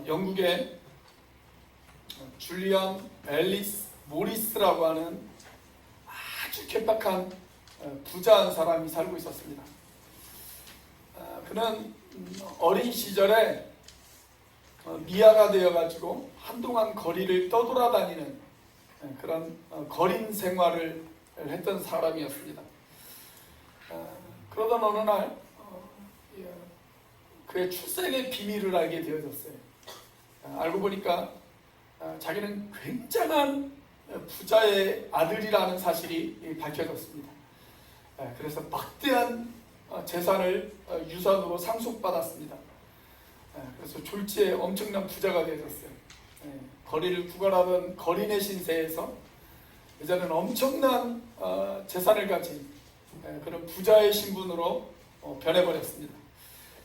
영국의 줄리언 앨리스 모리스라고 하는 아주 괴팍한 부자 한 사람이 살고 있었습니다. 그는 어린 시절에 미아가 되어가지고 한동안 거리를 떠돌아다니는 그런 거린 생활을 했던 사람이었습니다. 그러던 어느 날 그의 출생의 비밀을 알게 되어졌어요. 알고 보니까 자기는 굉장한 부자의 아들이라는 사실이 밝혀졌습니다. 그래서 막대한 재산을 유산으로 상속받았습니다. 그래서 졸지에 엄청난 부자가 되어졌어요. 거리를 구걸하던 거린의 신세에서 이제는 엄청난 재산을 가진 그런 부자의 신분으로 변해버렸습니다.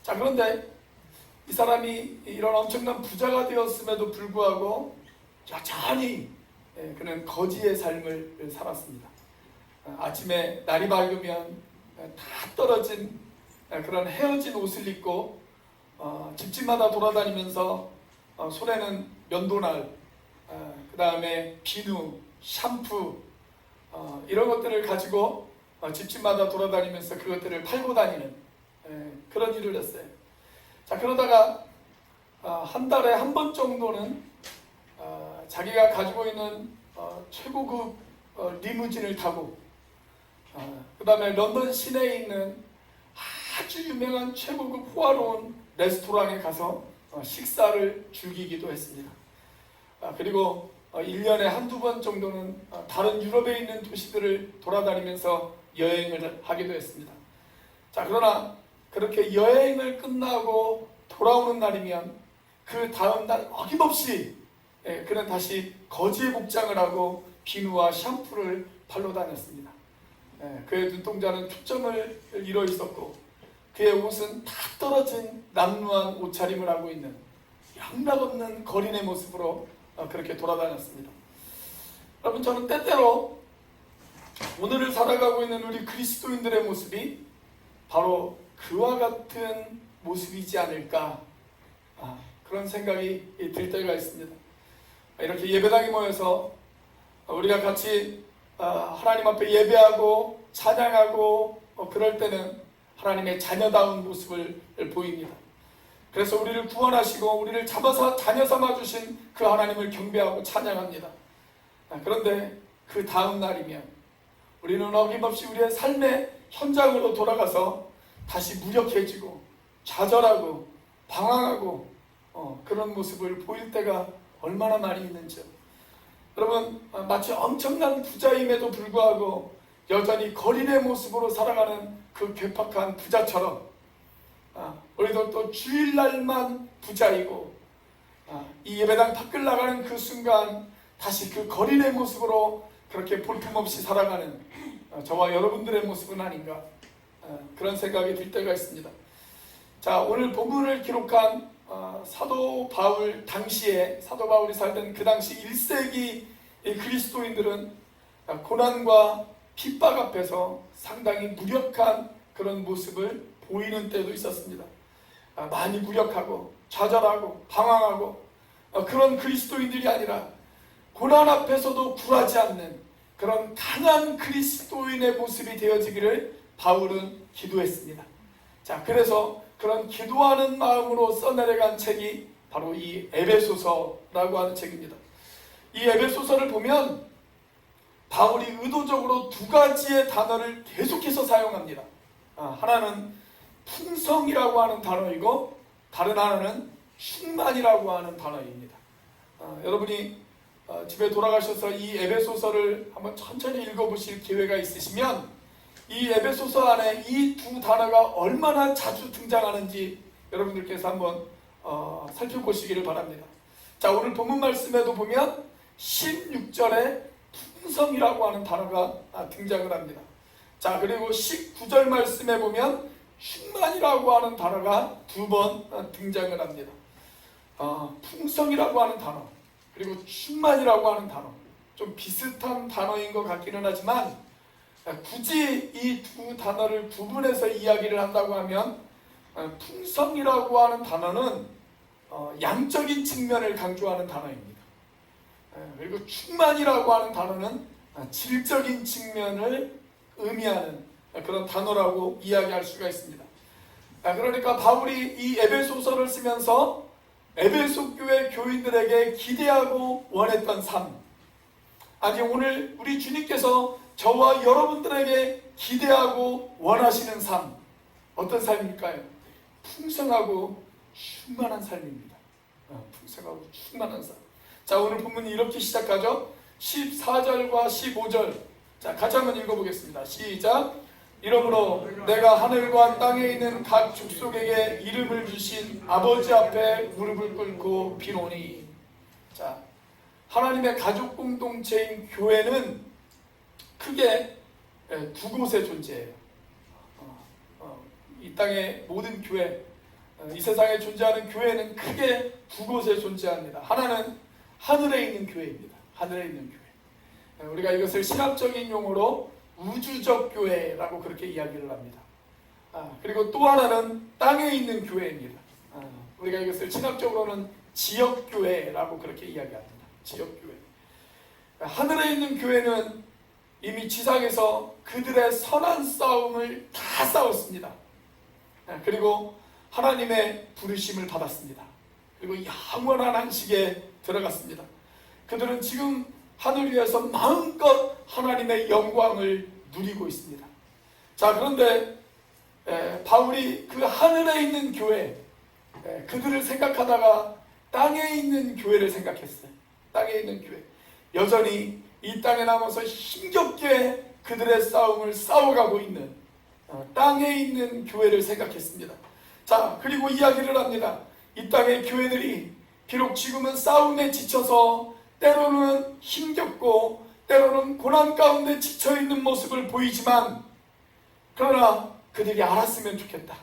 자, 그런데 이 사람이 이런 엄청난 부자가 되었음에도 불구하고 여전히 그는 거지의 삶을 살았습니다. 아침에 날이 밝으면 다 떨어진 그런 헤어진 옷을 입고 집집마다 돌아다니면서 손에는 면도날, 그 다음에 비누, 샴푸 이런 것들을 가지고 집집마다 돌아다니면서 그것들을 팔고 다니는 그런 일을 했어요. 자, 그러다가 한 달에 한 번 정도는 자기가 가지고 있는 최고급 리무진을 타고 그 다음에 런던 시내에 있는 아주 유명한 최고급 호화로운 레스토랑에 가서 식사를 즐기기도 했습니다. 그리고 1년에 한두 번 정도는 다른 유럽에 있는 도시들을 돌아다니면서 여행을 하기도 했습니다. 자, 그러나 그렇게 여행을 끝나고 돌아오는 날이면 그 다음 날 어김없이 그는 다시 거지의 복장을 하고 비누와 샴푸를 팔러 다녔습니다. 그의 눈동자는 초점을 잃어 있었고 그의 옷은 다 떨어진 남루한 옷차림을 하고 있는 영락없는 거린의 모습으로 그렇게 돌아다녔습니다. 여러분, 저는 때때로 오늘을 살아가고 있는 우리 그리스도인들의 모습이 바로 그와 같은 모습이지 않을까, 그런 생각이 들 때가 있습니다. 이렇게 예배당에 모여서 우리가 같이 하나님 앞에 예배하고 찬양하고 그럴 때는 하나님의 자녀다운 모습을 보입니다. 그래서 우리를 구원하시고 우리를 잡아서 자녀 삼아주신 그 하나님을 경배하고 찬양합니다. 그런데 그 다음 날이면 우리는 어김없이 우리의 삶의 현장으로 돌아가서 다시 무력해지고 좌절하고 방황하고 그런 모습을 보일 때가 얼마나 많이 있는지요. 여러분, 마치 엄청난 부자임에도 불구하고 여전히 거린의 모습으로 살아가는 그 괴팍한 부자처럼 우리도 또 주일날만 부자이고 이 예배당 밖을 나가는 그 순간 다시 그 거린의 모습으로 그렇게 볼품없이 살아가는 저와 여러분들의 모습은 아닌가, 그런 생각이 들 때가 있습니다. 자, 오늘 본문을 기록한 사도 바울 당시에, 사도 바울이 살던 그 당시 1세기 그리스도인들은 고난과 핍박 앞에서 상당히 무력한 그런 모습을 보이는 때도 있었습니다. 많이 무력하고 좌절하고 방황하고 그런 그리스도인들이 아니라 고난 앞에서도 굴하지 않는 그런 강한 그리스도인의 모습이 되어지기를 바울은 기도했습니다. 자, 그래서 그런 기도하는 마음으로 써내려간 책이 바로 이 에베소서라고 하는 책입니다. 이 에베소서를 보면 바울이 의도적으로 두 가지의 단어를 계속해서 사용합니다. 하나는 풍성이라고 하는 단어이고 다른 하나는 충만이라고 하는 단어입니다. 여러분이 집에 돌아가셔서 이 에베소서를 한번 천천히 읽어보실 기회가 있으시면 이 에베소서 안에 이 두 단어가 얼마나 자주 등장하는지 여러분들께서 한번 살펴보시기를 바랍니다. 자, 오늘 본문 말씀에도 보면 16절에 풍성이라고 하는 단어가 등장을 합니다. 자, 그리고 19절 말씀에 보면 충만이라고 하는 단어가 두 번 등장을 합니다. 풍성이라고 하는 단어 그리고 충만이라고 하는 단어, 좀 비슷한 단어인 것 같기는 하지만 굳이 이 두 단어를 구분해서 이야기를 한다고 하면 풍성이라고 하는 단어는 양적인 측면을 강조하는 단어입니다. 그리고 충만이라고 하는 단어는 질적인 측면을 의미하는 그런 단어라고 이야기할 수가 있습니다. 그러니까 바울이 이 에베소서를 쓰면서 에베소 교회 교인들에게 기대하고 원했던 삶, 아니 오늘 우리 주님께서 저와 여러분들에게 기대하고 원하시는 삶, 어떤 삶일까요? 풍성하고 충만한 삶입니다. 풍성하고 충만한 삶. 자, 오늘 본문이 이렇게 시작하죠. 14절과 15절. 자, 같이 한번 읽어보겠습니다. 시작. 이러므로 내가 하늘과 땅에 있는 각 족속에게 이름을 주신 아버지 앞에 무릎을 꿇고 비노니. 자, 하나님의 가족 공동체인 교회는 크게 두 곳에 존재해요. 이 땅의 모든 교회, 이 세상에 존재하는 교회는 크게 두 곳에 존재합니다. 하나는 하늘에 있는 교회입니다. 하늘에 있는 교회. 우리가 이것을 신학적인 용어로 우주적 교회라고 그렇게 이야기를 합니다. 그리고 또 하나는 땅에 있는 교회입니다. 우리가 이것을 신학적으로는 지역교회라고 그렇게 이야기합니다. 지역교회. 하늘에 있는 교회는 이미 지상에서 그들의 선한 싸움을 다 싸웠습니다. 그리고 하나님의 부르심을 받았습니다. 그리고 영원한 안식에 들어갔습니다. 그들은 지금 하늘 위에서 마음껏 하나님의 영광을 누리고 있습니다. 자, 그런데 바울이 그 하늘에 있는 교회, 그들을 생각하다가 땅에 있는 교회를 생각했어요. 땅에 있는 교회. 여전히 이 땅에 남아서 힘겹게 그들의 싸움을 싸워가고 있는 땅에 있는 교회를 생각했습니다. 자, 그리고 이야기를 합니다. 이 땅의 교회들이 비록 지금은 싸움에 지쳐서 때로는 힘겹고 때로는 고난 가운데 지쳐있는 모습을 보이지만, 그러나 그들이 알았으면 좋겠다.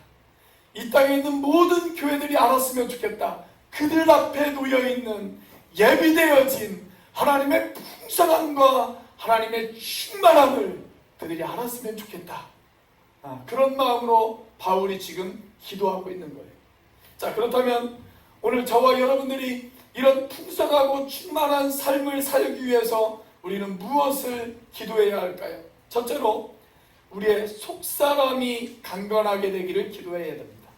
이 땅에 있는 모든 교회들이 알았으면 좋겠다. 그들 앞에 놓여있는 예비되어진 하나님의 풍성함과 하나님의 충만함을 그들이 알았으면 좋겠다. 그런 마음으로 바울이 지금 기도하고 있는 거예요. 자, 그렇다면 오늘 저와 여러분들이 이런 풍성하고 충만한 삶을 살기 위해서 우리는 무엇을 기도해야 할까요? 첫째로 우리의 속사람이 강건하게 되기를 기도해야 됩니다.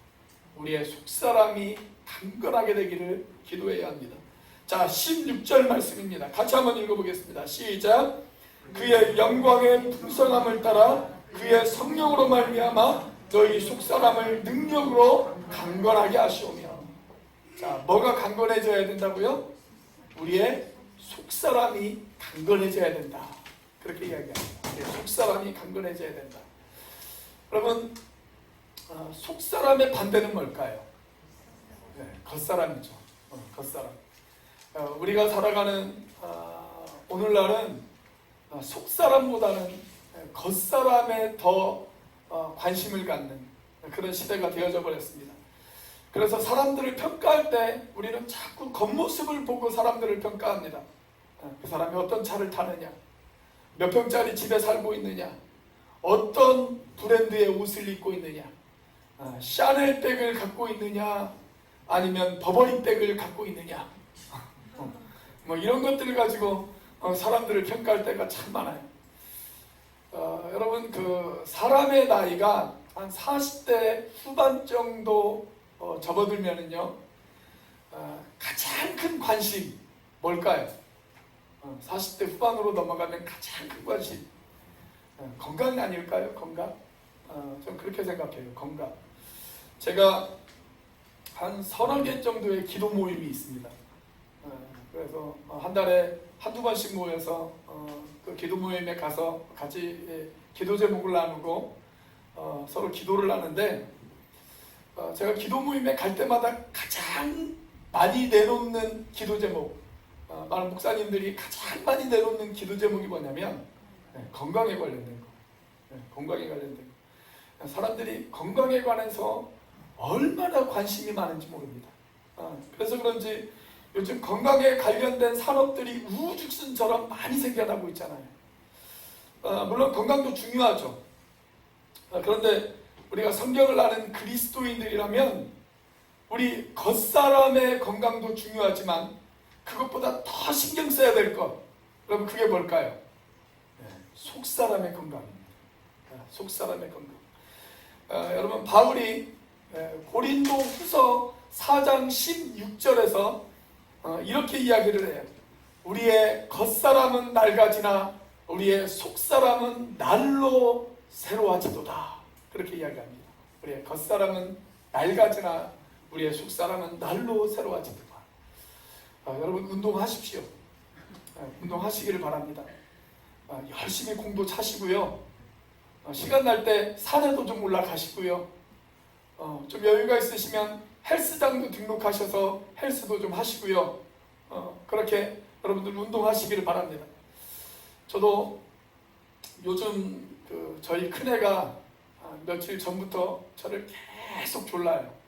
우리의 속사람이 강건하게 되기를 기도해야 합니다. 자, 16절 말씀입니다. 같이 한번 읽어보겠습니다. 시작. 그의 영광의 풍성함을 따라 그의 성령으로 말미암아 너희 속사람을 능력으로 강건하게 하시오며. 자, 뭐가 강건해져야 된다고요? 우리의 속사람이 강건해져야 된다. 그렇게 이야기합니다. 우리의 속사람이 강건해져야 된다. 여러분, 속사람의 반대는 뭘까요? 겉사람이죠. 겉사람. 우리가 살아가는 오늘날은 속사람보다는 겉사람에 더 관심을 갖는 그런 시대가 되어져 버렸습니다. 그래서 사람들을 평가할 때 우리는 자꾸 겉모습을 보고 사람들을 평가합니다. 그 사람이 어떤 차를 타느냐, 몇 평짜리 집에 살고 있느냐, 어떤 브랜드의 옷을 입고 있느냐, 샤넬 백을 갖고 있느냐, 아니면 버버리 백을 갖고 있느냐, 뭐 이런 것들을 가지고 사람들을 평가할 때가 참 많아요. 여러분, 그 사람의 나이가 한 40대 후반 정도 접어들면은요, 가장 큰 관심 뭘까요? 40대 후반으로 넘어가면 가장 큰 관심 건강 아닐까요? 건강? 좀 그렇게 생각해요. 건강. 제가 한 30개 정도의 기도 모임이 있습니다. 그래서 한 달에 한두 번씩 모여서 그 기도 모임에 가서 같이 기도 제목을 나누고 서로 기도를 하는데, 제가 기도 모임에 갈 때마다 가장 많이 내놓는 기도 제목, 많은 목사님들이 가장 많이 내놓는 기도 제목이 뭐냐면 건강에 관련된 거. 건강에 관련된 거. 사람들이 건강에 관해서 얼마나 관심이 많은지 모릅니다. 그래서 그런지 요즘 건강에 관련된 산업들이 우후죽순처럼 많이 생겨나고 있잖아요. 물론 건강도 중요하죠. 그런데 우리가 성경을 아는 그리스도인들이라면 우리 겉사람의 건강도 중요하지만 그것보다 더 신경 써야 될 것, 여러분 그게 뭘까요? 속사람의 건강입니다. 속사람의 건강. 여러분 바울이 고린도 후서 4장 16절에서 이렇게 이야기를 해요. 우리의 겉사람은 낡아지나 우리의 속사람은 날로 새로워지도다. 그렇게 이야기합니다. 우리의 겉사람은 낡아지나 우리의 속사람은 날로 새로워지도다. 여러분 운동하십시오. 운동하시기를 바랍니다. 열심히 공도 차시고요. 시간 날 때 산에도 좀 올라가시고요. 좀 여유가 있으시면 헬스장도 등록하셔서 헬스도 좀 하시고요. 그렇게 여러분들 운동하시기를 바랍니다. 저도 요즘 저희 큰애가 며칠 전부터 저를 계속 졸라요.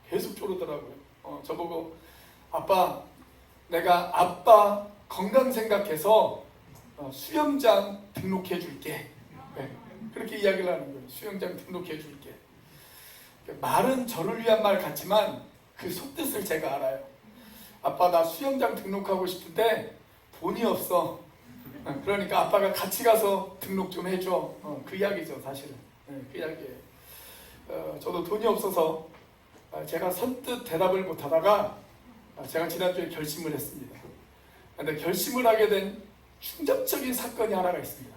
계속 조르더라고요. 저보고 아빠, 내가 아빠 건강 생각해서 수영장 등록해 줄게. 그렇게 이야기를 하는 거예요. 수영장 등록해 줄게. 말은 저를 위한 말 같지만 그 속뜻을 제가 알아요. 아빠 나 수영장 등록하고 싶은데 돈이 없어. 그러니까 아빠가 같이 가서 등록 좀 해줘. 그 이야기죠 사실은. 그 이야기예요. 저도 돈이 없어서 제가 선뜻 대답을 못하다가 제가 지난주에 결심을 했습니다. 근데 결심을 하게 된 충격적인 사건이 하나가 있습니다.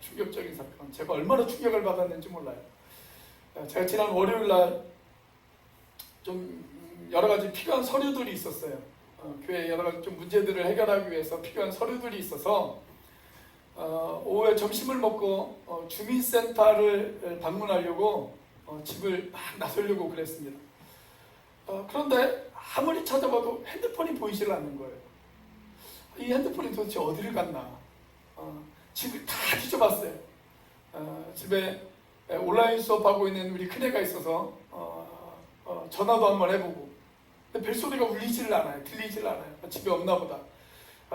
충격적인 사건. 제가 얼마나 충격을 받았는지 몰라요. 제가 지난 월요일 날 좀 여러 가지 필요한 서류들이 있었어요. 교회 여러 가지 좀 문제들을 해결하기 위해서 필요한 서류들이 있어서 오후에 점심을 먹고 주민센터를 방문하려고 집을 막 나서려고 그랬습니다. 그런데 아무리 찾아봐도 핸드폰이 보이질 않는 거예요. 이 핸드폰이 도대체 어디를 갔나. 집을 다 뒤져봤어요. 집에 온라인 수업하고 있는 우리 큰애가 있어서 전화도 한번 해보고, 근데 벨소리가 울리지를 않아요. 들리지를 않아요. 집에 없나 보다.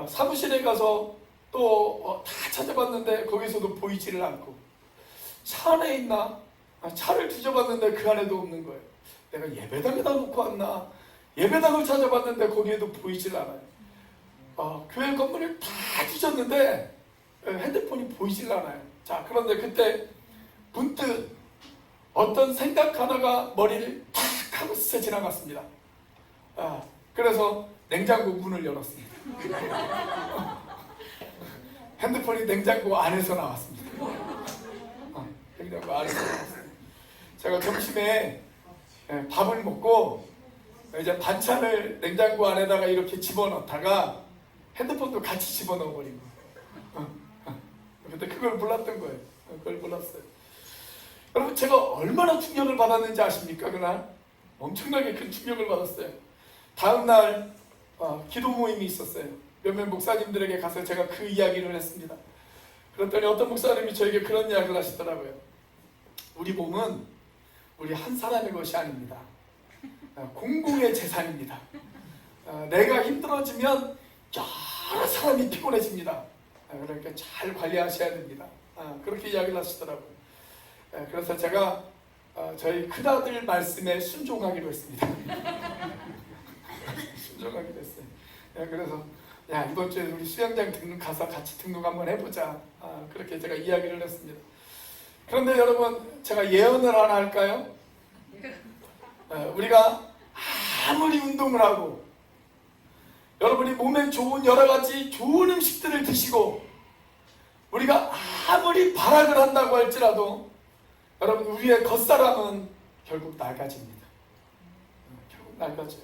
사무실에 가서 또 다 찾아봤는데 거기서도 보이지를 않고, 차 안에 있나? 차를 뒤져봤는데 그 안에도 없는 거예요. 내가 예배당에다 놓고 왔나? 예배당을 찾아봤는데 거기에도 보이질 않아요. 교회 건물을 다 뒤졌는데 핸드폰이 보이질 않아요. 자, 그런데 그때 문득 어떤 생각 하나가 머리를 탁 하고 스쳐 지나갔습니다. 그래서 냉장고 문을 열었습니다. 핸드폰이 냉장고 안에서 나왔습니다. 냉장고 안에서 나왔습니다. 제가 점심에 밥을 먹고 이제 반찬을 냉장고 안에다가 이렇게 집어넣다가 핸드폰도 같이 집어넣어 버린 거예요. 근데 그걸 몰랐던 거예요. 그걸 몰랐어요. 여러분 제가 얼마나 충격을 받았는지 아십니까? 그날 엄청나게 큰 충격을 받았어요. 다음날 기도 모임이 있었어요. 몇몇 목사님들에게 가서 제가 그 이야기를 했습니다. 그랬더니 어떤 목사님이 저에게 그런 이야기를 하시더라고요. 우리 몸은 우리 한 사람의 것이 아닙니다. 공공의 재산입니다. 내가 힘들어지면 여러 사람이 피곤해집니다. 그러니까 잘 관리하셔야 됩니다. 그렇게 이야기를 하시더라고요. 그래서 제가 저희 큰아들 말씀에 순종하기로 했습니다. 순종하기로 했어요. 그래서 야, 이번 주에 우리 수영장 가서 같이 등록 한번 해보자. 그렇게 제가 이야기를 했습니다. 그런데 여러분 제가 예언을 하나 할까요? 우리가 아무리 운동을 하고 여러분이 몸에 좋은 여러 가지 좋은 음식들을 드시고 우리가 아무리 발악을 한다고 할지라도 여러분 우리의 겉사람은 결국 낡아집니다. 결국 낡아져요.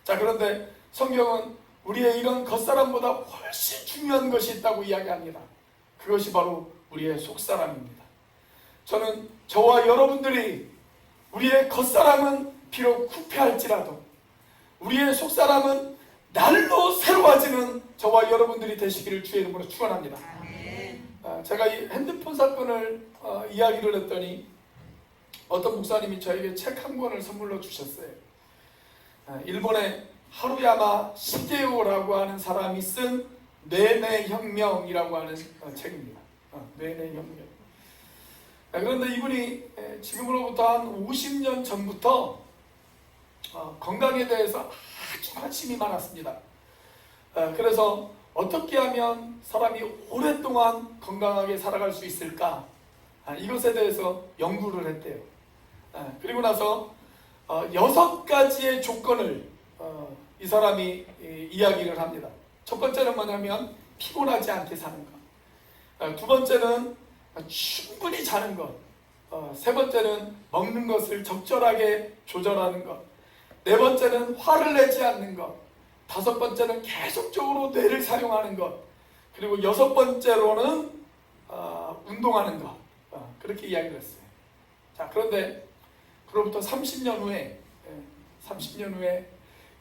자, 그런데 성경은 우리의 이런 겉사람보다 훨씬 중요한 것이 있다고 이야기합니다. 그것이 바로 우리의 속사람입니다. 저는 저와 여러분들이 우리의 겉사람은 비록 후패할지라도 우리의 속사람은 날로 새로워지는 저와 여러분들이 되시기를 주의 이름으로 축원합니다. 제가 이 핸드폰 사건을 이야기를 했더니 어떤 목사님이 저에게 책 한 권을 선물로 주셨어요. 일본의 하루야마 시게오라고 하는 사람이 쓴 뇌내 혁명이라고 하는 책입니다. 뇌내 혁명. 그런데 이분이 지금으로부터 한 50년 전부터 건강에 대해서 아주 관심이 많았습니다. 그래서 어떻게 하면 사람이 오랫동안 건강하게 살아갈 수 있을까? 이것에 대해서 연구를 했대요. 그리고 나서 6가지의 조건을 이 사람이 이야기를 합니다. 첫 번째는 뭐냐면 피곤하지 않게 사는 것. 두 번째는 충분히 자는 것. 세 번째는 먹는 것을 적절하게 조절하는 것. 네 번째는 화를 내지 않는 것. 다섯 번째는 계속적으로 뇌를 사용하는 것. 그리고 여섯 번째로는 운동하는 것. 그렇게 이야기를 했어요. 자, 그런데 그로부터 30년 후에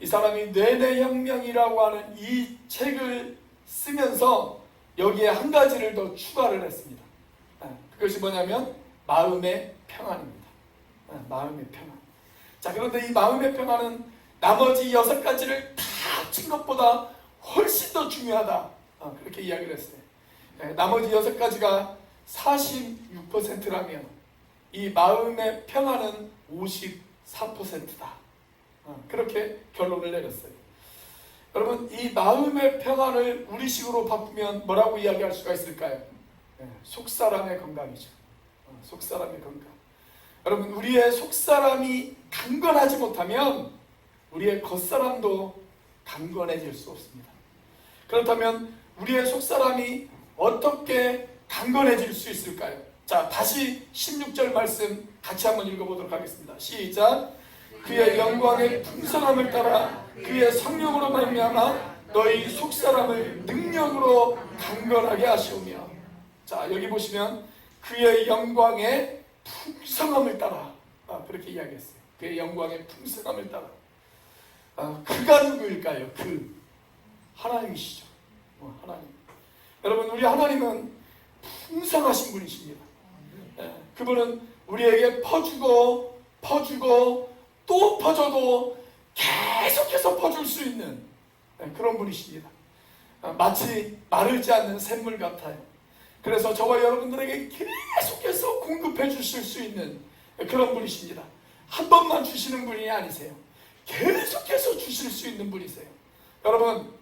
이 사람이 뇌내혁명이라고 하는 이 책을 쓰면서 여기에 한 가지를 더 추가를 했습니다. 그것이 뭐냐면 마음의 평안입니다. 마음의 평안. 자, 그런데 이 마음의 평안은 나머지 6가지를 다 합친 것보다 훨씬 더 중요하다. 그렇게 이야기를 했어요. 나머지 6가지가 46%라면 이 마음의 평안은 54%다. 그렇게 결론을 내렸어요. 여러분, 이 마음의 평안을 우리식으로 바꾸면 뭐라고 이야기할 수가 있을까요? 속사람의 건강이죠. 속사람의 건강. 여러분, 우리의 속사람이 강건하지 못하면 우리의 겉사람도 강건해질 수 없습니다. 그렇다면 우리의 속사람이 어떻게 강건해질 수 있을까요? 자, 다시 16절 말씀 같이 한번 읽어보도록 하겠습니다. 시작. 그의 영광의 풍성함을 따라 그의 성령으로 말미암아 너희 속사람을 능력으로 강건하게 하시오며. 자, 여기 보시면 그의 영광의 풍성함을 따라 그렇게 이야기했어요. 그의 영광의 풍성함을 따라. 그가 누구일까요? 하나님이시죠. 하나님. 여러분, 우리 하나님은 풍성하신 분이십니다. 그분은 우리에게 퍼주고 또 퍼줘도 계속해서 퍼줄 수 있는 그런 분이십니다. 마치 마르지 않는 샘물 같아요. 그래서 저와 여러분들에게 계속해서 공급해 주실 수 있는 그런 분이십니다. 한 번만 주시는 분이 아니세요. 계속해서 주실 수 있는 분이세요. 여러분,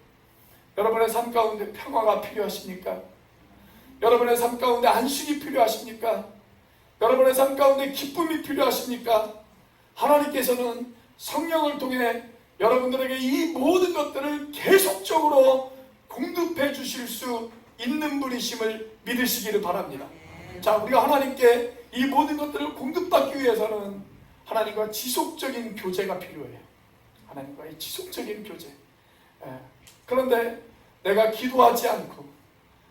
여러분의 삶 가운데 평화가 필요하십니까? 여러분의 삶 가운데 안식이 필요하십니까? 여러분의 삶 가운데 기쁨이 필요하십니까? 하나님께서는 성령을 통해 여러분들에게 이 모든 것들을 계속적으로 공급해 주실 수 있는 분이심을 믿으시기를 바랍니다. 자, 우리가 하나님께 이 모든 것들을 공급받기 위해서는 하나님과 지속적인 교제가 필요해요. 하나님과의 지속적인 교제. 그런데 내가 기도하지 않고,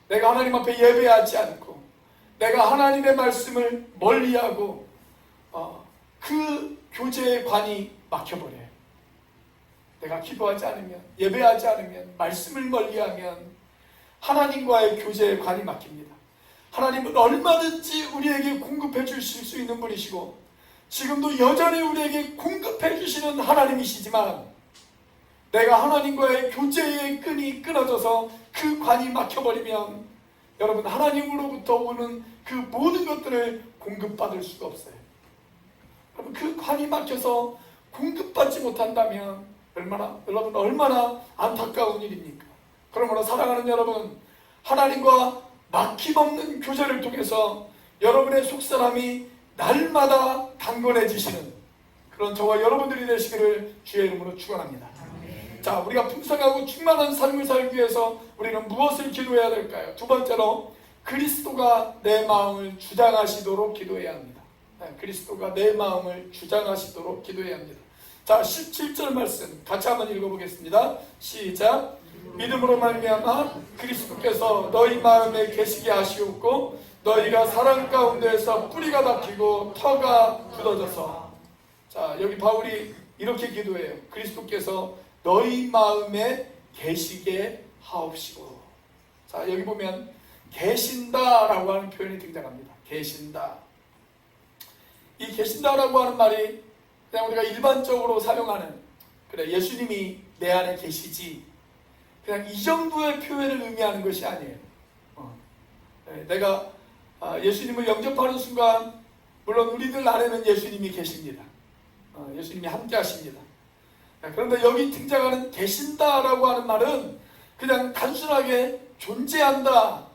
내가 하나님 앞에 예배하지 않고, 내가 하나님의 말씀을 멀리하고 그 교제의 관이 막혀버려요. 내가 기도하지 않으면, 예배하지 않으면, 말씀을 멀리하면 하나님과의 교제의 관이 막힙니다. 하나님은 얼마든지 우리에게 공급해 주실 수 있는 분이시고 지금도 여전히 우리에게 공급해 주시는 하나님이시지만 내가 하나님과의 교제의 끈이 끊어져서 그 관이 막혀버리면 여러분, 하나님으로부터 오는 그 모든 것들을 공급받을 수가 없어요. 여러분, 그 관이 막혀서 공급받지 못한다면 여러분 얼마나 안타까운 일입니까? 그러므로 사랑하는 여러분, 하나님과 막힘없는 교제를 통해서 여러분의 속사람이 날마다 강건해지시는 그런 저와 여러분들이 되시기를 주의 이름으로 축원합니다. 자, 우리가 풍성하고 충만한 삶을 살기 위해서 우리는 무엇을 기도해야 될까요? 두 번째로 그리스도가 내 마음을 주장하시도록 기도해야 합니다. 그리스도가 내 마음을 주장하시도록 기도해야 합니다. 자, 17절 말씀 같이 한번 읽어보겠습니다. 시작. 믿음으로 말미암아 그리스도께서 너희 마음에 계시게 하시옵고 너희가 사랑 가운데에서 뿌리가 박히고 터가 굳어져서. 자, 여기 바울이 이렇게 기도해요. 그리스도께서 너희 마음에 계시게 하옵시고. 자, 여기 보면 계신다라고 하는 표현이 등장합니다. 계신다. 이 계신다라고 하는 말이 그냥 우리가 일반적으로 사용하는, 그래, 예수님이 내 안에 계시지, 그냥 이 정도의 표현을 의미하는 것이 아니에요. 내가 예수님을 영접하는 순간 물론 우리들 안에는 예수님이 계십니다. 예수님이 함께 하십니다. 그런데 여기 등장하는 계신다라고 하는 말은 그냥 단순하게 존재한다,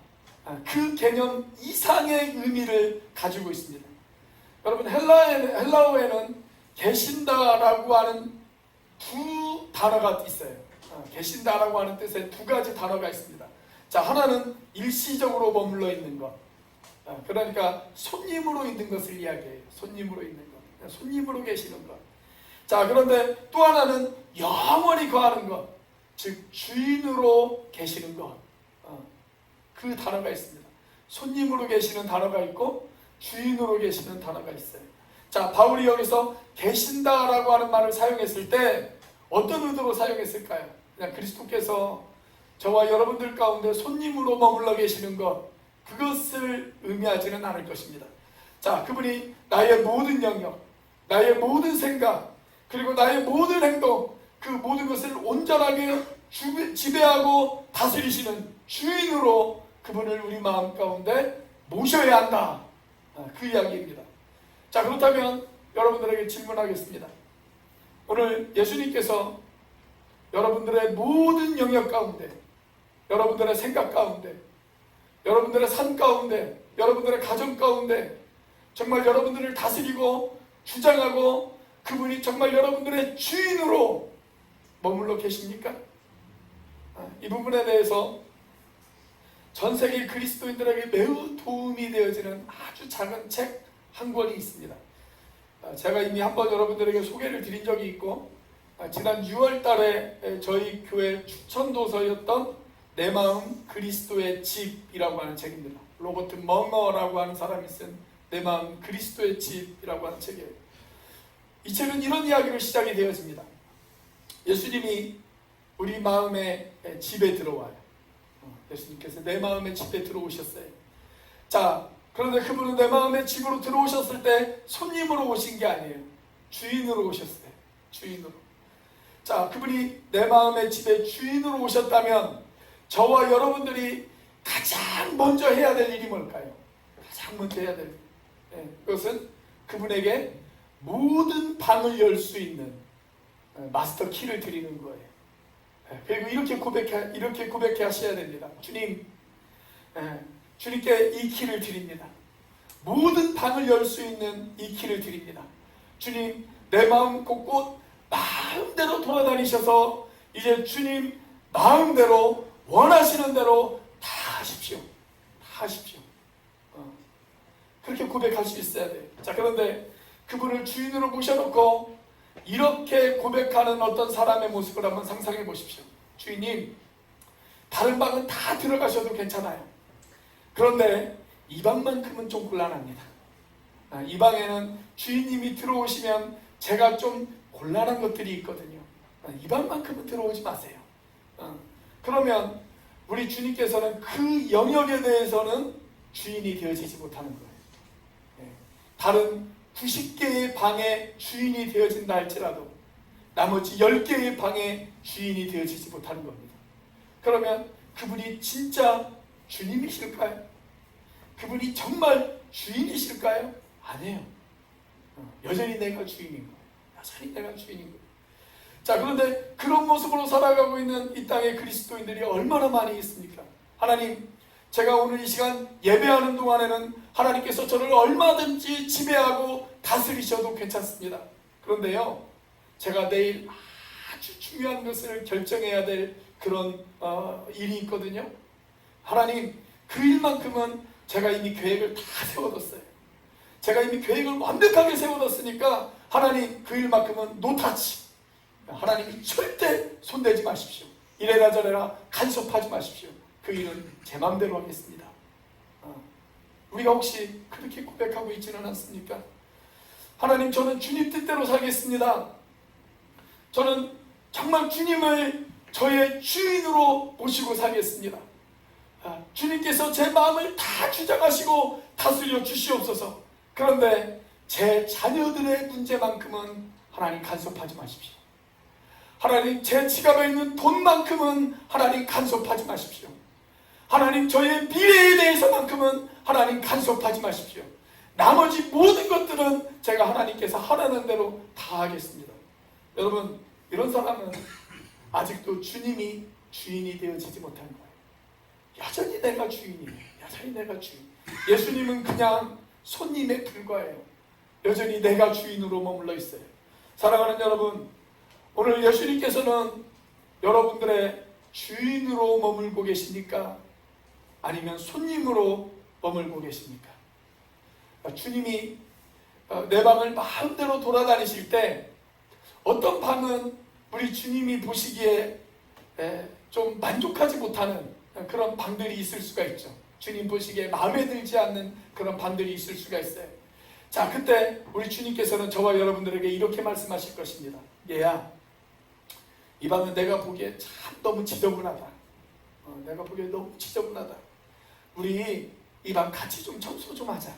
그 개념 이상의 의미를 가지고 있습니다. 여러분, 헬라어에는 계신다라고 하는 두 단어가 있어요. 계신다라고 하는 뜻의 두 가지 단어가 있습니다. 자, 하나는 일시적으로 머물러 있는 것, 그러니까 손님으로 있는 것을 이야기해요. 손님으로 있는 것, 손님으로 계시는 것. 자, 그런데 또 하나는 영원히 거하는 것, 즉 주인으로 계시는 것. 그 단어가 있습니다. 손님으로 계시는 단어가 있고 주인으로 계시는 단어가 있어요. 자, 바울이 여기서 계신다라고 하는 말을 사용했을 때 어떤 의도로 사용했을까요? 그냥 그리스도께서 저와 여러분들 가운데 손님으로 머물러 계시는 것, 그것을 의미하지는 않을 것입니다. 자, 그분이 나의 모든 영역, 나의 모든 생각, 그리고 나의 모든 행동, 그 모든 것을 온전하게 지배하고 다스리시는 주인으로 그분을 우리 마음 가운데 모셔야 한다, 그 이야기입니다. 자, 그렇다면 여러분들에게 질문하겠습니다. 오늘 예수님께서 여러분들의 모든 영역 가운데, 여러분들의 생각 가운데, 여러분들의 삶 가운데, 여러분들의 가정 가운데 정말 여러분들을 다스리고 주장하고 그분이 정말 여러분들의 주인으로 머물러 계십니까? 이 부분에 대해서 전 세계 그리스도인들에게 매우 도움이 되어지는 아주 작은 책 한 권이 있습니다. 제가 이미 한번 여러분들에게 소개를 드린 적이 있고, 지난 6월 달에 저희 교회 추천도서였던 내 마음 그리스도의 집이라고 하는 책입니다. 로버트 멍어라고 하는 사람이 쓴 내 마음 그리스도의 집이라고 하는 책이에요. 이 책은 이런 이야기로 시작이 되어집니다. 예수님이 우리 마음의 집에 들어와요. 예수님께서 내 마음의 집에 들어오셨어요. 자, 그런데 그분은 내 마음의 집으로 들어오셨을 때 손님으로 오신 게 아니에요. 주인으로 오셨어요. 주인으로. 자, 그분이 내 마음의 집에 주인으로 오셨다면 저와 여러분들이 가장 먼저 해야 될 일이 뭘까요? 가장 먼저 해야 될 일. 그것은 그분에게 모든 방을 열 수 있는 마스터 키를 드리는 거예요. 그리고 이렇게 고백해 하셔야 됩니다. 주님, 주님께 이 키를 드립니다. 모든 방을 열 수 있는 이 키를 드립니다. 주님, 내 마음 곳곳 마음대로 돌아다니셔서 이제 주님 마음대로 원하시는 대로 다 하십시오. 다 하십시오. 그렇게 고백할 수 있어야 돼요. 자, 그런데 그분을 주인으로 모셔놓고 이렇게 고백하는 어떤 사람의 모습을 한번 상상해 보십시오. 주인님, 다른 방은 다 들어가셔도 괜찮아요. 그런데 이 방만큼은 좀 곤란합니다. 이 방에는 주인님이 들어오시면 제가 좀 곤란한 것들이 있거든요. 이 방만큼은 들어오지 마세요. 그러면 우리 주님께서는 그 영역에 대해서는 주인이 되어지지 못하는 거예요. 다른 90개의 방의 주인이 되어진다 할지라도 나머지 10개의 방의 주인이 되어지지 못하는 겁니다. 그러면 그분이 진짜 주님이실까요? 그분이 정말 주인이실까요? 아니에요. 여전히 내가 주인인 거예요. 여전히 내가 주인인 거예요. 자, 그런데 그런 모습으로 살아가고 있는 이 땅의 그리스도인들이 얼마나 많이 있습니까? 하나님, 제가 오늘 이 시간 예배하는 동안에는 하나님께서 저를 얼마든지 지배하고 다스리셔도 괜찮습니다. 그런데요, 제가 내일 아주 중요한 것을 결정해야 될 그런 일이 있거든요. 하나님, 그 일만큼은 제가 이미 계획을 다 세워뒀어요. 제가 이미 계획을 완벽하게 세워뒀으니까 하나님, 그 일만큼은 노타치. 하나님이 절대 손대지 마십시오. 이래라 저래라 간섭하지 마십시오. 그 일은 제 마음대로 하겠습니다. 우리가 혹시 그렇게 고백하고 있지는 않습니까? 하나님, 저는 주님 뜻대로 살겠습니다. 저는 정말 주님을 저의 주인으로 모시고 살겠습니다. 주님께서 제 마음을 다 주장하시고 다스려 주시옵소서. 그런데 제 자녀들의 문제만큼은 하나님 간섭하지 마십시오. 하나님, 제 지갑에 있는 돈만큼은 하나님 간섭하지 마십시오. 하나님, 저의 미래에 대해서만큼은 하나님 간섭하지 마십시오. 나머지 모든 것들은 제가 하나님께서 하라는 대로 다 하겠습니다. 여러분, 이런 사람은 아직도 주님이 주인이 되어지지 못한 거예요. 여전히 내가 주인이에요. 여전히 내가 주인. 예수님은 그냥 손님에 불과해요. 여전히 내가 주인으로 머물러 있어요. 사랑하는 여러분, 오늘 예수님께서는 여러분들의 주인으로 머물고 계십니까? 아니면 손님으로 머물고 계십니까? 주님이 내 방을 마음대로 돌아다니실 때 어떤 방은 우리 주님이 보시기에 좀 만족하지 못하는 그런 방들이 있을 수가 있죠. 주님 보시기에 마음에 들지 않는 그런 방들이 있을 수가 있어요. 자, 그때 우리 주님께서는 저와 여러분들에게 이렇게 말씀하실 것입니다. 얘야, 이 방은 내가 보기에 참 너무 지저분하다. 내가 보기에 너무 지저분하다. 우리 이 방 같이 좀 청소 좀 하자.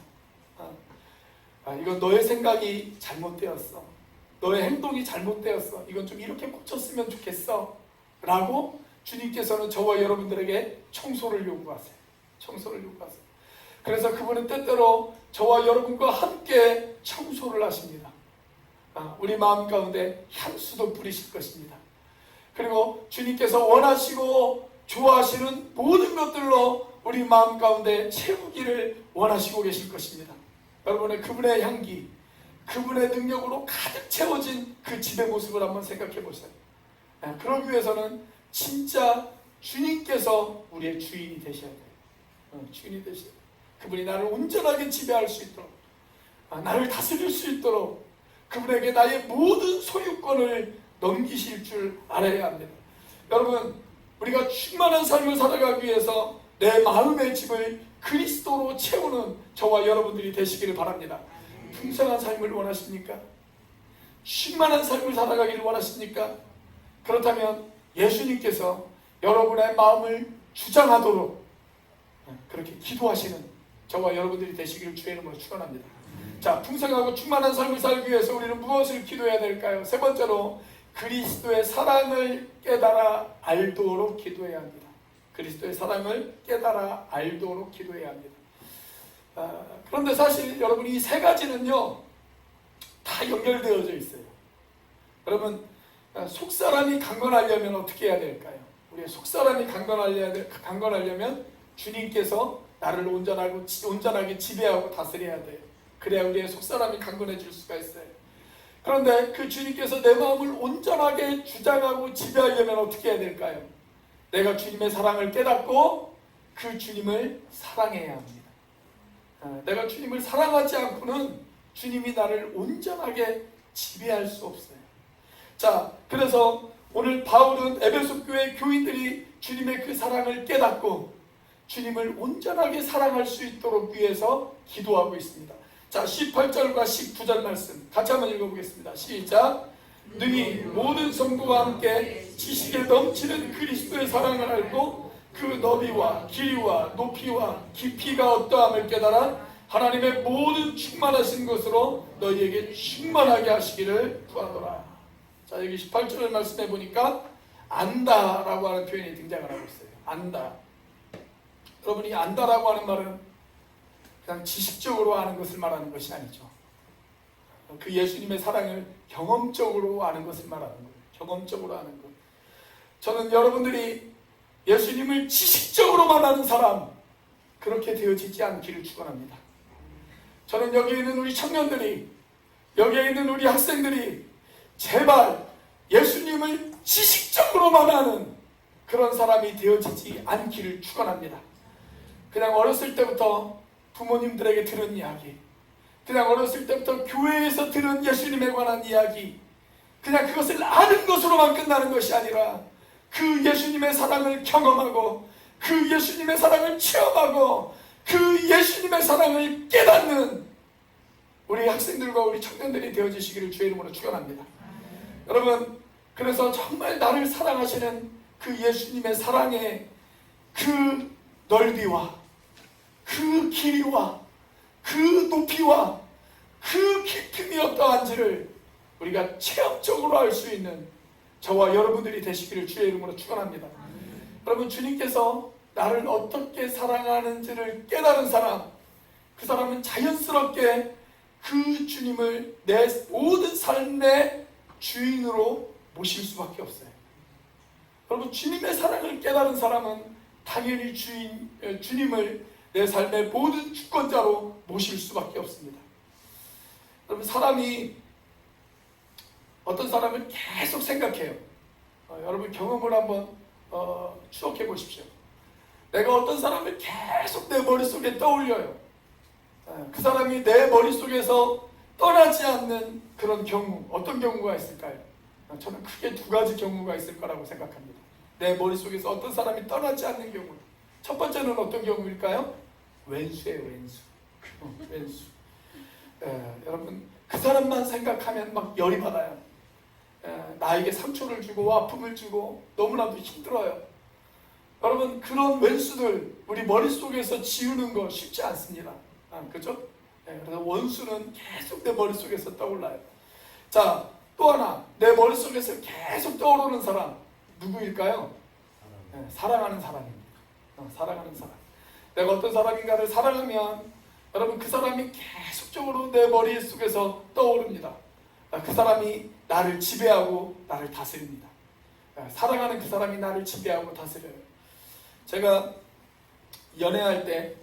이건 너의 생각이 잘못되었어. 너의 행동이 잘못되었어. 이건 좀 이렇게 고쳤으면 좋겠어. 라고 주님께서는 저와 여러분들에게 청소를 요구하세요. 청소를 요구하세요. 그래서 그분은 때때로 저와 여러분과 함께 청소를 하십니다. 우리 마음 가운데 향수도 뿌리실 것입니다. 그리고 주님께서 원하시고 좋아하시는 모든 것들로 우리 마음 가운데 채우기를 원하시고 계실 것입니다. 여러분의 그분의 향기, 그분의 능력으로 가득 채워진 그 집의 모습을 한번 생각해 보세요. 그러기 위해서는 진짜 주님께서 우리의 주인이 되셔야 돼요. 주인이 되셔야 돼요. 그분이 나를 온전하게 지배할 수 있도록, 나를 다스릴 수 있도록 그분에게 나의 모든 소유권을 넘기실 줄 알아야 합니다. 여러분, 우리가 충만한 삶을 살아가기 위해서 내 마음의 집을 그리스도로 채우는 저와 여러분들이 되시기를 바랍니다. 풍성한 삶을 원하십니까? 충만한 삶을 살아가기를 원하십니까? 그렇다면 예수님께서 여러분의 마음을 주장하도록 그렇게 기도하시는 저와 여러분들이 되시기를 주의 이름으로 축원합니다. 자, 풍성하고 충만한 삶을 살기 위해서 우리는 무엇을 기도해야 될까요? 세 번째로 그리스도의 사랑을 깨달아 알도록 기도해야 합니다. 그리스도의 사랑을 깨달아 알도록 기도해야 합니다. 그런데 사실 여러분, 이 세 가지는요 다 연결되어져 있어요. 여러분, 속사람이 강건하려면 어떻게 해야 될까요? 우리의 속사람이 강건하려면 주님께서 나를 온전하게 지배하고 다스려야 돼요. 그래야 우리의 속사람이 강건해질 수가 있어요. 그런데 그 주님께서 내 마음을 온전하게 주장하고 지배하려면 어떻게 해야 될까요? 내가 주님의 사랑을 깨닫고 그 주님을 사랑해야 합니다. 내가 주님을 사랑하지 않고는 주님이 나를 온전하게 지배할 수 없어요. 자, 그래서 오늘 바울은 에베소 교회 교인들이 주님의 그 사랑을 깨닫고 주님을 온전하게 사랑할 수 있도록 위해서 기도하고 있습니다. 자, 18절과 19절 말씀 같이 한번 읽어보겠습니다. 시작. 능히 모든 성도와 함께 지식에 넘치는 그리스도의 사랑을 알고 그 너비와 길이와 높이와 깊이가 어떠함을 깨달아 하나님의 모든 충만하신 것으로 너희에게 충만하게 하시기를 구하노라. 자, 여기 18절 말씀해 보니까 안다라고 하는 표현이 등장을 하고 있어요. 안다. 여러분이 안다라고 하는 말은 그냥 지식적으로 아는 것을 말하는 것이 아니죠. 그 예수님의 사랑을 경험적으로 아는 것을 말하는 거예요. 경험적으로 아는 것. 저는 여러분들이 예수님을 지식적으로만 아는 사람, 그렇게 되어지지 않기를 축원합니다. 저는 여기에 있는 우리 청년들이, 여기에 있는 우리 학생들이 제발 예수님을 지식적으로만 아는 그런 사람이 되어지지 않기를 축원합니다. 그냥 어렸을 때부터 부모님들에게 들은 이야기, 그냥 어렸을 때부터 교회에서 들은 예수님에 관한 이야기, 그냥 그것을 아는 것으로만 끝나는 것이 아니라 그 예수님의 사랑을 경험하고 그 예수님의 사랑을 체험하고 그 예수님의 사랑을 깨닫는 우리 학생들과 우리 청년들이 되어주시기를 주의 이름으로 축원합니다. 여러분, 그래서 정말 나를 사랑하시는 그 예수님의 사랑의 그 넓이와 그 길이와 그 높이와 그 깊음이 어떠한지를 우리가 체험적으로 알 수 있는 저와 여러분들이 되시기를 주의 이름으로 축원합니다. 여러분, 주님께서 나를 어떻게 사랑하는지를 깨달은 사람, 그 사람은 자연스럽게 그 주님을 내 모든 삶의 주인으로 모실 수밖에 없어요. 여러분, 주님의 사랑을 깨달은 사람은 당연히 주님을 내 삶의 모든 주권자로 모실 수밖에 없습니다. 여러분, 사람이 어떤 사람을 계속 생각해요. 여러분, 경험을 한번 추억해 보십시오. 내가 어떤 사람을 계속 내 머릿속에 떠올려요. 그 사람이 내 머릿속에서 떠나지 않는 그런 경우, 어떤 경우가 있을까요? 저는 크게 두 가지 경우가 있을 거라고 생각합니다. 내 머릿속에서 어떤 사람이 떠나지 않는 경우. 첫 번째는 어떤 경우일까요? 왼수예요, 왼수. 왼수. 여러분, 그 사람만 생각하면 막 열이 받아요. 나에게 상처를 주고 아픔을 주고 너무나도 힘들어요. 여러분, 그런 왼수들 우리 머릿속에서 지우는 거 쉽지 않습니다. 그죠? 그래서 원수는 계속 내 머릿속에서 떠올라요. 자, 또 하나, 내 머릿속에서 계속 떠오르는 사람 누구일까요? 사랑하는 사람입니다. 사랑하는 사람. 내가 어떤 사람인가를 사랑하면 여러분, 그 사람이 계속적으로 내 머릿속에서 떠오릅니다. 그 사람이 나를 지배하고 나를 다스립니다. 사랑하는 그 사람이 나를 지배하고 다스려요. 제가 연애할 때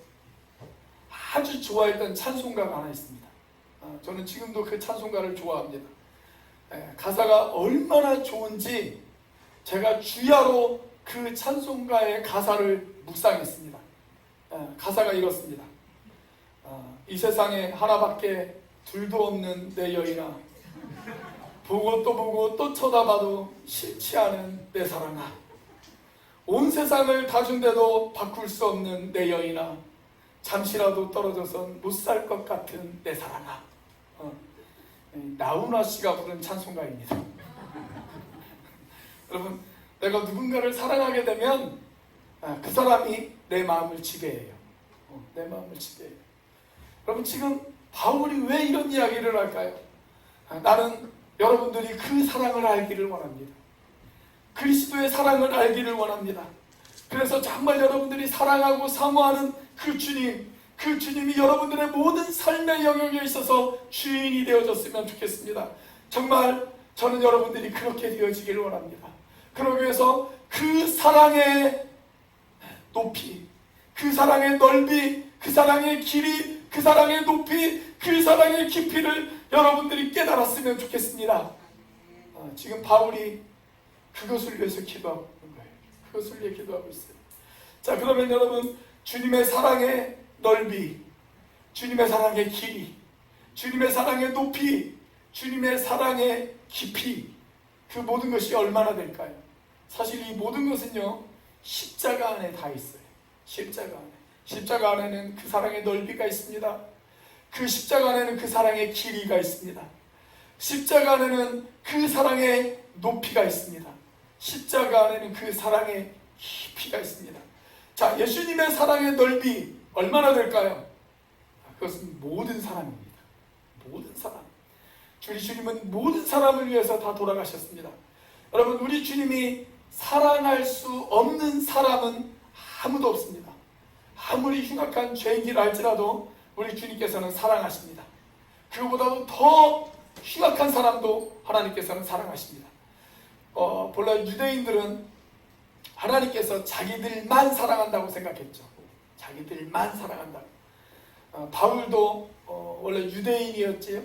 아주 좋아했던 찬송가가 하나 있습니다. 저는 지금도 그 찬송가를 좋아합니다. 가사가 얼마나 좋은지 제가 주야로 그 찬송가의 가사를 묵상했습니다. 가사가 이렇습니다. 이 세상에 하나밖에 둘도 없는 내 여인아, 보고 또 쳐다봐도 싫지 않은 내 사랑아, 온 세상을 다 준데도 바꿀 수 없는 내 여인아, 잠시라도 떨어져선 못 살 것 같은 내 사랑아. 나훈아 씨가 부른 찬송가입니다. 여러분, 내가 누군가를 사랑하게 되면 그 사람이 내 마음을 지배해요. 내 마음을 지배해요. 여러분, 지금 바울이 왜 이런 이야기를 할까요? 나는 여러분들이 그 사랑을 알기를 원합니다. 그리스도의 사랑을 알기를 원합니다. 그래서 정말 여러분들이 사랑하고 사모하는 그 주님이 여러분들의 모든 삶의 영역에 있어서 주인이 되어졌으면 좋겠습니다. 정말 저는 여러분들이 그렇게 되어지기를 원합니다. 그러기 위해서 그 사랑의 높이, 그 사랑의 넓이, 그 사랑의 길이, 그 사랑의 높이, 그 사랑의 깊이를 여러분들이 깨달았으면 좋겠습니다. 지금 바울이 그것을 위해서 기도하고 있는 거예요. 그것을 위해 기도하고 있어요. 자, 그러면 여러분, 주님의 사랑의 넓이, 주님의 사랑의 길이, 주님의 사랑의 높이, 주님의 사랑의 깊이, 그 모든 것이 얼마나 될까요? 사실 이 모든 것은요, 십자가 안에 다 있어요. 십자가 안에는 그 사랑의 넓이가 있습니다. 그 십자가 안에는 그 사랑의 길이가 있습니다. 십자가 안에는 그 사랑의 높이가 있습니다. 십자가 안에는 그 사랑의 깊이가 있습니다. 자, 예수님의 사랑의 넓이 얼마나 될까요? 그것은 모든 사람입니다. 모든 사람. 우리 주님은 모든 사람을 위해서 다 돌아가셨습니다. 여러분, 우리 주님이 사랑할 수 없는 사람은 아무도 없습니다. 아무리 흉악한 죄인이라 할지라도 우리 주님께서는 사랑하십니다. 그보다도 더 흉악한 사람도 하나님께서는 사랑하십니다. 본래 유대인들은 하나님께서 자기들만 사랑한다고 생각했죠. 자기들만 사랑한다고. 바울도 원래 유대인이었지요.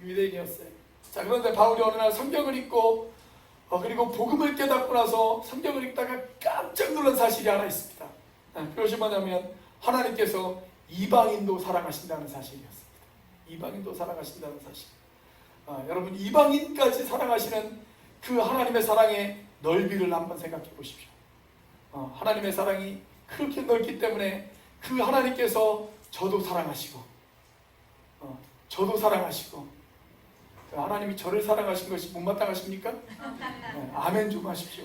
유대인이었어요. 자, 그런데 바울이 어느 날 성경을 읽고 그리고 복음을 깨닫고 나서 성경을 읽다가 깜짝 놀란 사실이 하나 있습니다. 그것이 뭐냐면 하나님께서 이방인도 사랑하신다는 사실이었습니다. 이방인도 사랑하신다는 사실. 여러분, 이방인까지 사랑하시는 그 하나님의 사랑의 넓이를 한번 생각해 보십시오. 하나님의 사랑이 그렇게 넓기 때문에 그 하나님께서 저도 사랑하시고 저도 사랑하시고, 하나님이 저를 사랑하신 것이 못마땅하십니까? 아멘 좀 하십시오.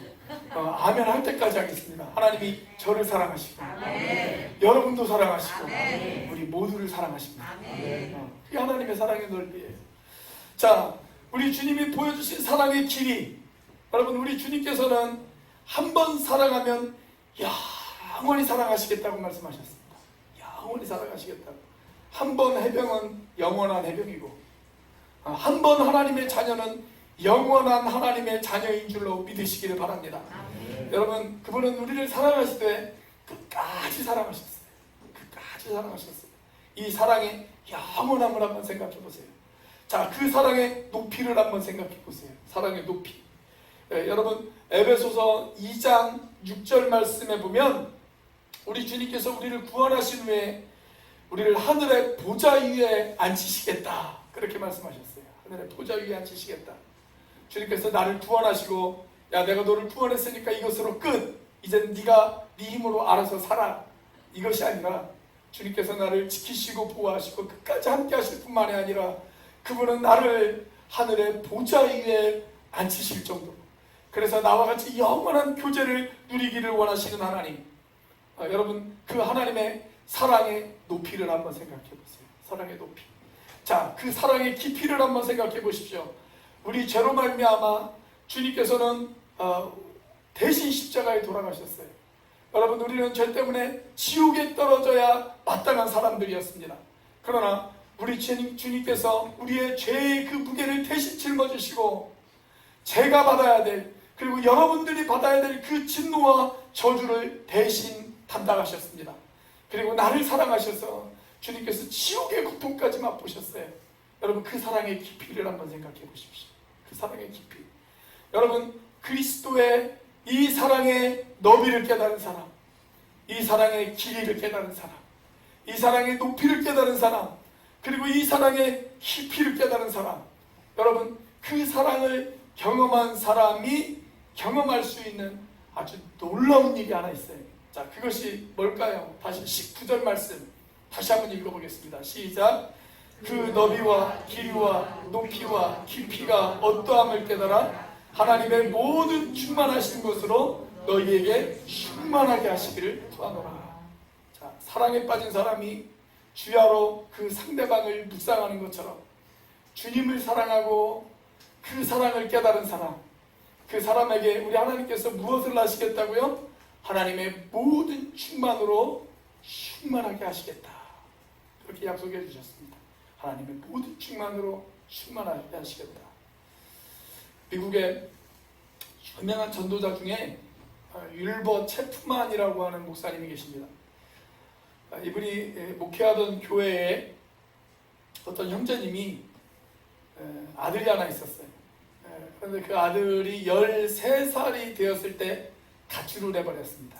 아멘 할 때까지 하겠습니다. 하나님이 저를 사랑하시고 여러분도 사랑하시고 우리 모두를 사랑하십니다. 그게 하나님의 사랑의 넓이에요. 자, 우리 주님이 보여주신 사랑의 길이, 여러분, 우리 주님께서는 한 번 사랑하면 영원히 사랑하시겠다고 말씀하셨습니다. 영원히 사랑하시겠다고. 한 번 해병은 영원한 해병이고, 한 번 하나님의 자녀는 영원한 하나님의 자녀인 줄로 믿으시기를 바랍니다. 여러분, 그분은 우리를 사랑하시되 끝까지 사랑하셨어요. 끝까지 사랑하셨어요. 이 사랑의 영원함을 한번 생각해 보세요. 자, 그 사랑의 높이를 한번 생각해 보세요. 사랑의 높이. 여러분, 에베소서 2장 6절 말씀에 보면 우리 주님께서 우리를 구원하신 후에 우리를 하늘의 보좌 위에 앉히시겠다, 그렇게 말씀하셨어요. 하늘의 보좌 위에 앉히시겠다. 주님께서 나를 구원하시고, 야, 내가 너를 구원했으니까 이것으로 끝, 이제 네가 네 힘으로 알아서 살아, 이것이 아니라 주님께서 나를 지키시고 보호하시고 끝까지 함께 하실 뿐만이 아니라 그분은 나를 하늘의 보좌 위에 앉히실 정도로, 그래서 나와 같이 영원한 교제를 누리기를 원하시는 하나님. 여러분, 그 하나님의 사랑의 높이를 한번 생각해 보세요. 사랑의 높이. 자, 그 사랑의 깊이를 한번 생각해 보십시오. 우리 죄로 말미암아 주님께서는 대신 십자가에 돌아가셨어요. 여러분, 우리는 죄 때문에 지옥에 떨어져야 마땅한 사람들이었습니다. 그러나 우리 주님께서 우리의 죄의 그 무게를 대신 짊어지시고 제가 받아야 될, 그리고 여러분들이 받아야 될 그 진노와 저주를 대신 담당하셨습니다. 그리고 나를 사랑하셔서 주님께서 지옥의 고통까지 맛보셨어요. 여러분, 그 사랑의 깊이를 한번 생각해 보십시오. 그 사랑의 깊이. 여러분, 그리스도의 이 사랑의 너비를 깨달은 사람, 이 사랑의 길이를 깨달은 사람, 이 사랑의 높이를 깨달은 사람, 그리고 이 사랑의 깊이를 깨달은 사람, 여러분, 그 사랑을 경험한 사람이 경험할 수 있는 아주 놀라운 일이 하나 있어요. 자, 그것이 뭘까요? 다시 19절 말씀 다시 한번 읽어보겠습니다. 시작. 그 너비와 길이와 높이와 깊이가 어떠함을 깨달아 하나님의 모든 충만하신 것으로 너희에게 충만하게 하시기를 구하노라. 자, 사랑에 빠진 사람이 주야로 그 상대방을 묵상하는 것처럼 주님을 사랑하고 그 사랑을 깨달은 사람, 그 사람에게 우리 하나님께서 무엇을 하시겠다고요? 하나님의 모든 충만으로 충만하게 하시겠다, 그렇게 약속해 주셨습니다. 하나님의 모든 충만으로 충만하게 하시겠다. 미국의 유명한 전도자 중에 율버 체프만이라고 하는 목사님이 계십니다. 이분이 목회하던 교회에 어떤 형제님이 아들이 하나 있었어요. 그런데 그 아들이 13살이 되었을 때 가출을 해버렸습니다.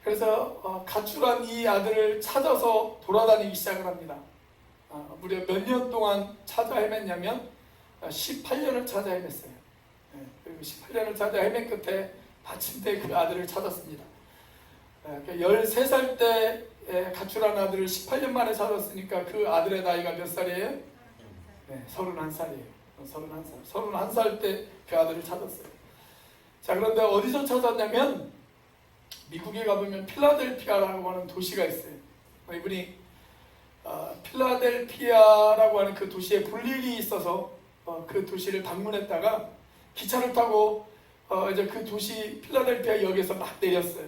그래서 가출한 이 아들을 찾아서 돌아다니기 시작을 합니다. 무려 몇 년 동안 찾아 헤맸냐면 18년을 찾아 헤맸어요. 그리고 18년을 찾아 헤맨 끝에 마침내 그 아들을 찾았습니다. 13살 때 가출한 아들을 18년 만에 찾았으니까 그 아들의 나이가 몇 살이에요? 네, 31살이에요. 31살 때 그 아들을 찾았어요. 자, 그런데 어디서 찾았냐면 미국에 가보면 필라델피아라고 하는 도시가 있어요. 이분이 필라델피아라고 하는 그 도시에 볼 일이 있어서 그 도시를 방문했다가 기차를 타고 이제 그 도시 필라델피아 역에서 막 내렸어요.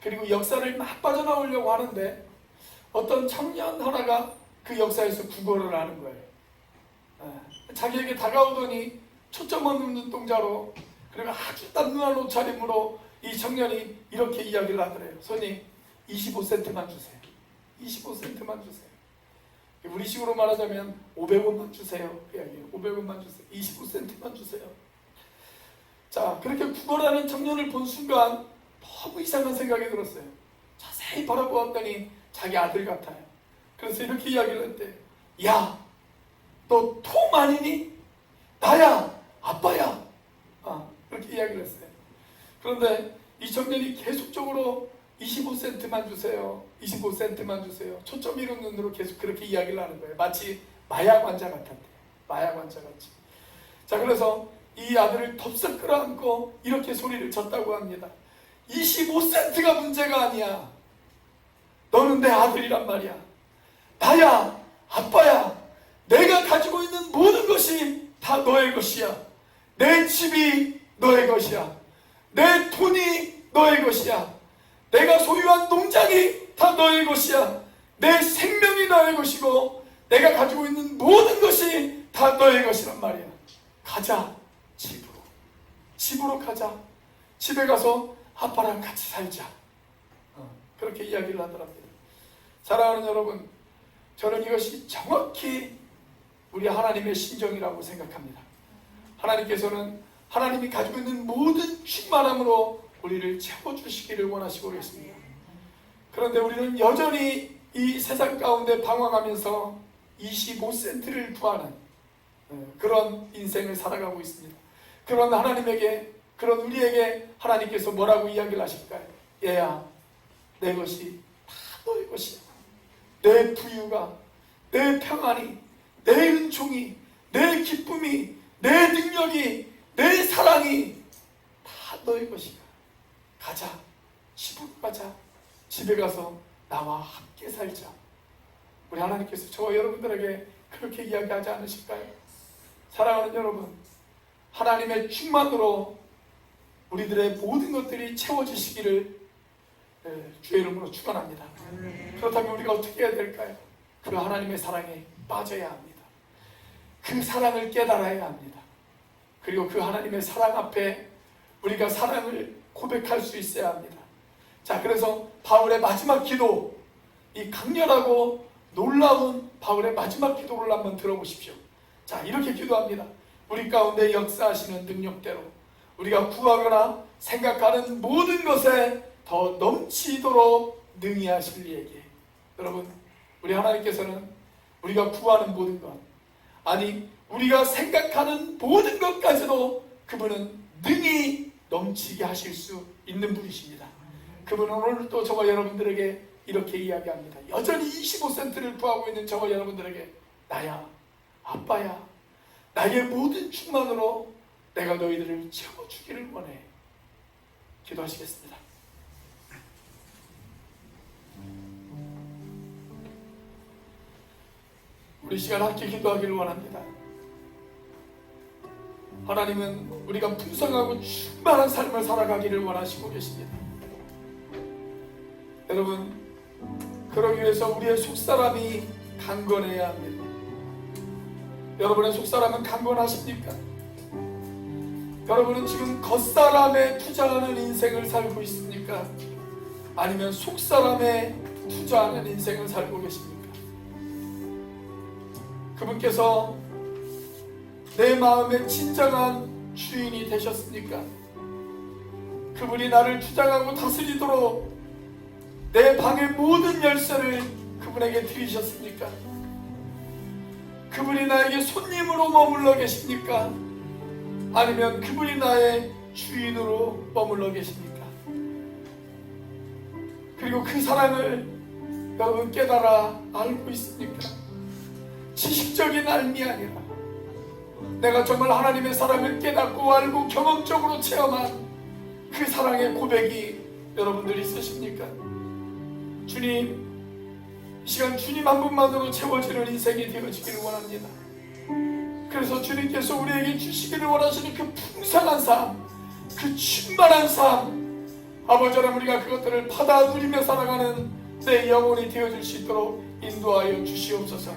그리고 역사를 막 빠져나오려고 하는데 어떤 청년 하나가 그 역사에서 구걸을 하는 거예요. 자기에게 다가오더니 초점 없는 눈동자로, 그리고 아주 남루한 옷차림으로 이 청년이 이렇게 이야기를 하더래요. 손님, 25센트만 주세요. 25센트만 주세요. 우리식으로 말하자면 500원만 주세요. 그 이야기예요. 500원만 주세요. 25센트만 주세요. 자, 그렇게 구걸하는 청년을 본 순간 너무 이상한 생각이 들었어요. 자세히 바라보았더니 자기 아들 같아요. 그래서 이렇게 이야기를 했대요. 야, 너 톰 아니니? 나야, 아빠야. 그렇게 이야기를 했어요. 그런데 이 청년이 계속적으로 25센트만 주세요, 25센트만 주세요, 초점 잃은 눈으로 계속 그렇게 이야기를 하는 거예요. 마치 마약 환자 같았대요. 마약 환자 같이. 자, 그래서 이 아들을 덥석 끌어안고 이렇게 소리를 쳤다고 합니다. 25센트가 문제가 아니야. 너는 내 아들이란 말이야. 나야, 아빠야. 내가 가지고 있는 모든 것이 다 너의 것이야. 내 집이 너의 것이야. 내 돈이 너의 것이야. 내가 소유한 농장이 다 너의 것이야. 내 생명이 너의 것이고 내가 가지고 있는 모든 것이 다 너의 것이란 말이야. 가자, 집으로 가자. 집에 가서 아빠랑 같이 살자. 그렇게 이야기를 하더랍니다. 사랑하는 여러분, 저는 이것이 정확히 우리 하나님의 심정이라고 생각합니다. 하나님께서는 하나님이 가지고 있는 모든 충만함으로 우리를 채워주시기를 원하시고 계십니다. 그런데 우리는 여전히 이 세상 가운데 방황하면서 25센트를 구하는 그런 인생을 살아가고 있습니다. 그런 하나님에게, 그런 우리에게 하나님께서 뭐라고 이야기를 하실까요? 얘야, 내 것이 다 너의 것이야. 내 부유가, 내 평안이, 내 은총이, 내 기쁨이, 내 능력이, 내 사랑이 다 너의 것이야. 가자, 집으로 가자. 집에 가서 나와 함께 살자. 우리 하나님께서 저와 여러분들에게 그렇게 이야기하지 않으실까요? 사랑하는 여러분, 하나님의 충만으로 우리들의 모든 것들이 채워지시기를 주의 이름으로 축원합니다. 그렇다면 우리가 어떻게 해야 될까요? 그 하나님의 사랑에 빠져야 합니다. 그 사랑을 깨달아야 합니다. 그리고 그 하나님의 사랑 앞에 우리가 사랑을 고백할 수 있어야 합니다. 자, 그래서 바울의 마지막 기도, 이 강렬하고 놀라운 바울의 마지막 기도를 한번 들어보십시오. 자, 이렇게 기도합니다. 우리 가운데 역사하시는 능력대로 우리가 구하거나 생각하는 모든 것에 더 넘치도록 능히 하실 이에게. 여러분, 우리 하나님께서는 우리가 구하는 모든 것, 아니 우리가 생각하는 모든 것까지도 그분은 능히 넘치게 하실 수 있는 분이십니다. 그분은 오늘 또 저와 여러분들에게 이렇게 이야기합니다. 여전히 25센트를 구하고 있는 저와 여러분들에게, 나야, 아빠야, 나의 모든 충만으로 내가 너희들을 채워주기를 원해. 기도하시겠습니다. 우리 시간 함께 기도하기를 원합니다. 하나님은 우리가 풍성하고 충만한 삶을 살아가기를 원하시고 계십니다. 여러분, 그러기 위해서 우리의 속사람이 강건해야 합니다. 여러분의 속사람은 강건하십니까? 여러분은 지금 겉사람에 투자하는 인생을 살고 있습니까? 아니면 속사람에 투자하는 인생을 살고 계십니까? 그분께서 내 마음의 진정한 주인이 되셨습니까? 그분이 나를 주장하고 다스리도록 내 방의 모든 열쇠를 그분에게 드리셨습니까? 그분이 나에게 손님으로 머물러 계십니까? 아니면 그분이 나의 주인으로 머물러 계십니까? 그리고 그 사랑을 여러분 깨달아 알고 있습니까? 지식적인 알미 아니라 내가 정말 하나님의 사랑을 깨닫고 알고 경험적으로 체험한 그 사랑의 고백이 여러분들 있으십니까? 주님, 이 시간 주님 한 분만으로 채워지는 인생이 되어지기를 원합니다. 그래서 주님께서 우리에게 주시기를 원하시는 그 풍성한 삶, 그 충만한 삶, 아버지 하나님, 우리가 그것들을 받아 누리며 살아가는 내 영혼이 되어질 수 있도록 인도하여 주시옵소서.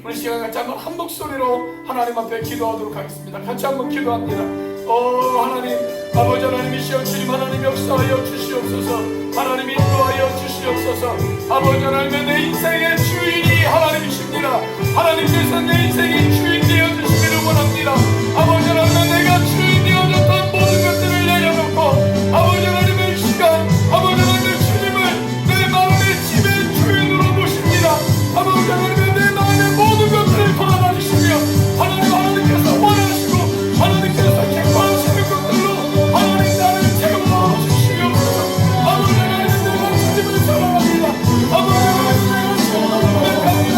우리 시간 같이 한번 한 목소리로 하나님 앞에 기도하도록 하겠습니다. 같이 한번 기도합니다. 하나님, 아버지 하나님, 이 시간 주님 하나님 역사하여 주시옵소서. 하나님 인도하여 주시옵소서. 아버지 하나님, 내 인생의 주인이 하나님이십니다. 하나님께서 내 인생의 주인 되어주시기를 원합니다. 아버지 하나님, 내가 주인 되어졌던 모든 것들을 내려놓고 아버지 하나님의 이 시간, 아버지 하나님, 주님을 내 마음의 집의 주인으로 모십니다. 아버지 하나님, 내 마음의 모든 것들을 돌아다니시며 하나님께서 원하시고 하나님께서 기뻐하시는 것들로 하나님 나를 채워주시옵소서. 아버지 하나님, 내가 주님을 사랑합니다. 아버지 하나님, 내가 주님을 고백합니다.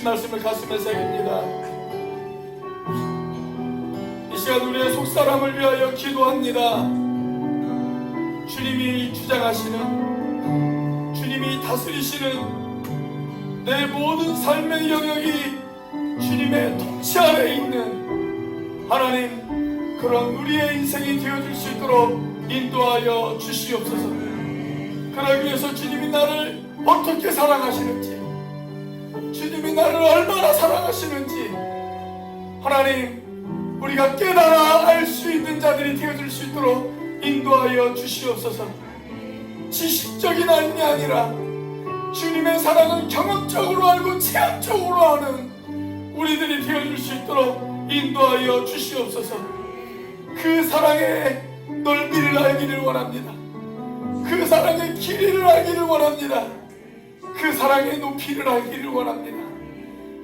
말씀을 가슴에 새깁니다. 이 시간 우리의 속사람을 위하여 기도합니다. 주님이 주장하시는, 주님이 다스리시는 내 모든 삶의 영역이 주님의 통치 아래에 있는 하나님, 그런 우리의 인생이 되어줄 수 있도록 인도하여 주시옵소서. 그러기 위해서 주님이 나를 어떻게 사랑하시는지, 주님이 나를 얼마나 사랑하시는지 하나님, 우리가 깨달아 알 수 있는 자들이 되어줄 수 있도록 인도하여 주시옵소서. 지식적인 알이 아니라 주님의 사랑을 경험적으로 알고 체험적으로 아는 우리들이 되어줄 수 있도록 인도하여 주시옵소서. 그 사랑의 넓이를 알기를 원합니다. 그 사랑의 길이를 알기를 원합니다. 그 사랑의 높이를 알기를 원합니다.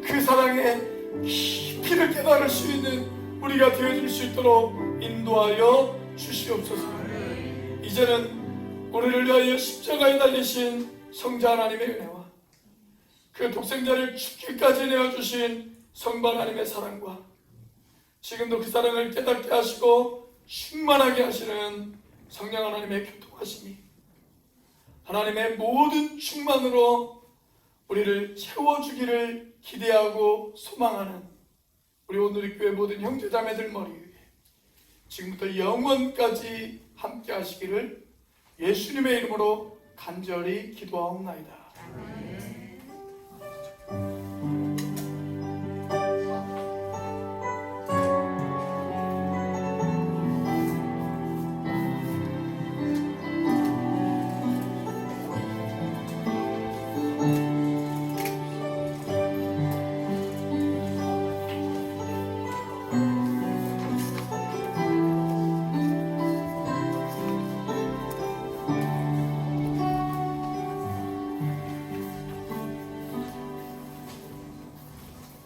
그 사랑의 깊이를 깨달을 수 있는 우리가 되어줄 수 있도록 인도하여 주시옵소서. 이제는 우리를 위하여 십자가에 달리신 성자 하나님의 은혜와 그 독생자를 죽기까지 내어주신 성부 하나님의 사랑과 지금도 그 사랑을 깨닫게 하시고 충만하게 하시는 성령 하나님의 교통하심이 하나님의 모든 충만으로 우리를 채워주기를 기대하고 소망하는 우리 오늘의 교회 모든 형제자매들 머리 위에 지금부터 영원까지 함께 하시기를 예수님의 이름으로 간절히 기도하옵나이다.